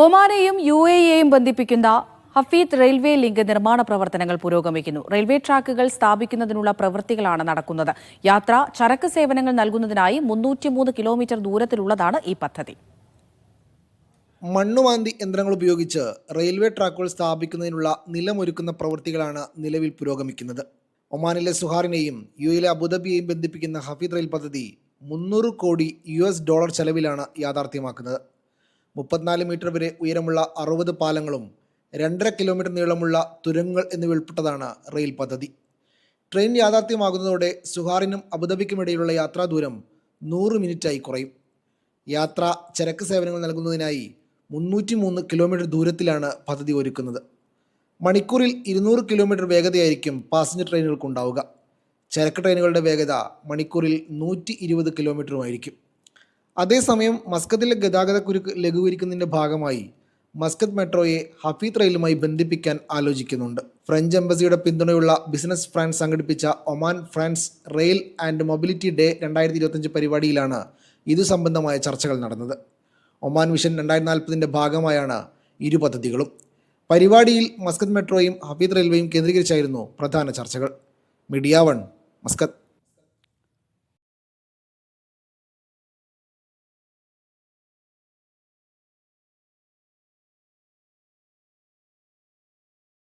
ഒമാനെയും UAE-യെയും ബന്ധിപ്പിക്കുന്ന Hafeed railway link നിർമ്മാണ പ്രവർത്തനങ്ങൾ പുരോഗമിക്കുന്നു. റെയിൽവേ ട്രാക്കുകൾ സ്ഥാപിക്കുന്നതിനുള്ള പ്രവൃത്തികളാണ് നടക്കുന്നത്. യാത്ര, ചരക്ക് സേവനങ്ങൾ നൽകുന്നതിനായി 303 കിലോമീറ്റർ ദൂരത്തിലുള്ളതാണ് ഈ പദ്ധതി. മണ്ണുമാന്തി യന്ത്രങ്ങൾ ഉപയോഗിച്ച് റെയിൽവേ ട്രാക്കുകൾ സ്ഥാപിക്കുന്നതിനുള്ള നിലമൊരുക്കുന്ന പ്രവൃത്തികളാണ് നിലവിൽ പുരോഗമിക്കുന്നത്. ഒമാനിലെ സുഹാറിനെയും UAE-യിലെ അബുദാബിയെയും ബന്ധിപ്പിക്കുന്ന ഹഫീദ് റെയിൽ പദ്ധതി $300 കോടി ചെലവിലാണ് യാഥാർത്ഥ്യമാക്കുന്നത്. 34 മീറ്റർ വരെ ഉയരമുള്ള 60 പാലങ്ങളും 2.5 കിലോമീറ്റർ നീളമുള്ള തുരങ്കങ്ങൾ എന്നിവ ഉൾപ്പെട്ടതാണ് റെയിൽ പദ്ധതി. ട്രെയിൻ യാഥാർത്ഥ്യമാകുന്നതോടെ സുഹാറിനും അബുദാബിക്കുമിടയിലുള്ള യാത്രാദൂരം 100 മിനിറ്റായി കുറയും. യാത്ര, ചരക്ക് സേവനങ്ങൾ നൽകുന്നതിനായി 303 കിലോമീറ്റർ ദൂരത്തിലാണ് പദ്ധതി ഒരുക്കുന്നത്. മണിക്കൂറിൽ 200 കിലോമീറ്റർ വേഗതയായിരിക്കും പാസഞ്ചർ ട്രെയിനുകൾക്കുണ്ടാവുക. ചരക്ക് ട്രെയിനുകളുടെ വേഗത മണിക്കൂറിൽ 120 കിലോമീറ്ററുമായിരിക്കും. അതേസമയം മസ്കത്തിലെ ഗതാഗതക്കുരുക്ക് ലഘൂകരിക്കുന്നതിൻ്റെ ഭാഗമായി മസ്കത്ത് മെട്രോയെ ഹഫീദ് റെയിലുമായി ബന്ധിപ്പിക്കാൻ ആലോചിക്കുന്നുണ്ട്. ഫ്രഞ്ച് എംബസിയുടെ പിന്തുണയുള്ള ബിസിനസ് ഫ്രാൻസ് സംഘടിപ്പിച്ച Oman France rail and mobility day 2025 പരിപാടിയിലാണ് ഇതു സംബന്ധമായ ചർച്ചകൾ നടന്നത്. ഒമാൻ വിഷൻ 2040 ഭാഗമായാണ് ഇരു പദ്ധതികളും. പരിപാടിയിൽ മസ്കത്ത് മെട്രോയും ഹഫീദ് റെയിൽവേയും കേന്ദ്രീകരിച്ചായിരുന്നു പ്രധാന ചർച്ചകൾ. Media 1, Muscat.